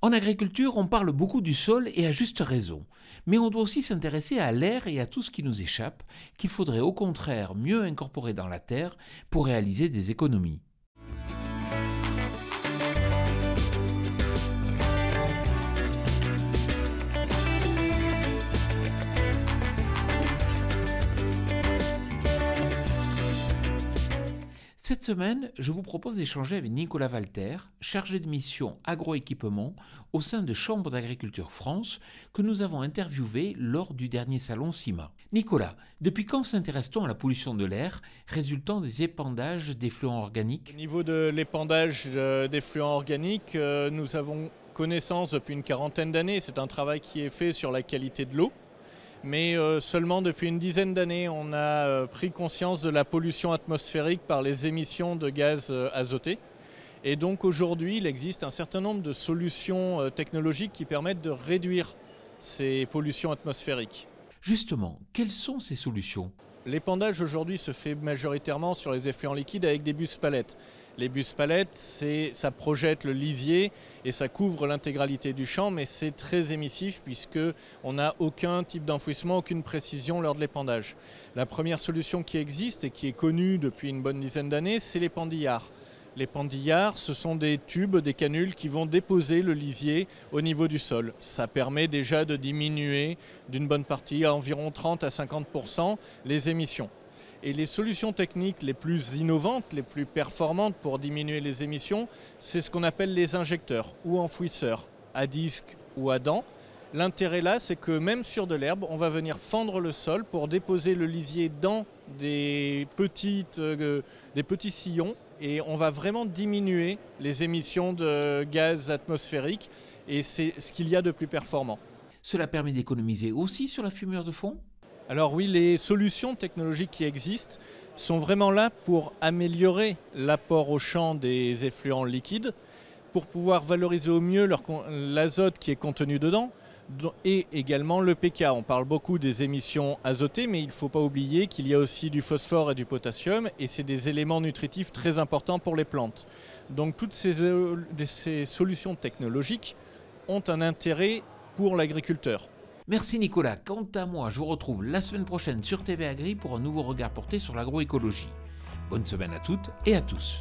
En agriculture, on parle beaucoup du sol et à juste raison. Mais on doit aussi s'intéresser à l'air et à tout ce qui nous échappe, qu'il faudrait au contraire mieux incorporer dans la terre pour réaliser des économies. Cette semaine, je vous propose d'échanger avec Nicolas Walter, chargé de mission agroéquipement au sein de Chambre d'Agriculture France, que nous avons interviewé lors du dernier salon CIMA. Nicolas, depuis quand s'intéresse-t-on à la pollution de l'air résultant des épandages d'effluents organiques? Au niveau de l'épandage d'effluents organiques, nous avons connaissance depuis une quarantaine d'années. C'est un travail qui est fait sur la qualité de l'eau. Mais seulement depuis une dizaine d'années, on a pris conscience de la pollution atmosphérique par les émissions de gaz azotés. Et donc aujourd'hui, il existe un certain nombre de solutions technologiques qui permettent de réduire ces pollutions atmosphériques. Justement, quelles sont ces solutions? L'épandage aujourd'hui se fait majoritairement sur les effluents liquides avec des bus palettes. Les bus palettes, ça projette le lisier et ça couvre l'intégralité du champ, mais c'est très émissif puisqu'on n'a aucun type d'enfouissement, aucune précision lors de l'épandage. La première solution qui existe et qui est connue depuis une bonne dizaine d'années, c'est l'épandillard. Les pandillards, ce sont des tubes, des canules qui vont déposer le lisier au niveau du sol. Ça permet déjà de diminuer d'une bonne partie, à environ 30 à 50%, les émissions. Et les solutions techniques les plus innovantes, les plus performantes pour diminuer les émissions, c'est ce qu'on appelle les injecteurs ou enfouisseurs, à disque ou à dents. L'intérêt là, c'est que même sur de l'herbe, on va venir fendre le sol pour déposer le lisier dans des petits sillons et on va vraiment diminuer les émissions de gaz atmosphériques et c'est ce qu'il y a de plus performant. Cela permet d'économiser aussi sur la fumure de fond? Alors oui, les solutions technologiques qui existent sont vraiment là pour améliorer l'apport au champ des effluents liquides, pour pouvoir valoriser au mieux l'azote qui est contenu dedans, et également le pK. On parle beaucoup des émissions azotées, mais il ne faut pas oublier qu'il y a aussi du phosphore et du potassium, et c'est des éléments nutritifs très importants pour les plantes. Donc toutes ces solutions technologiques ont un intérêt pour l'agriculteur. Merci Nicolas. Quant à moi, je vous retrouve la semaine prochaine sur TV Agri pour un nouveau regard porté sur l'agroécologie. Bonne semaine à toutes et à tous.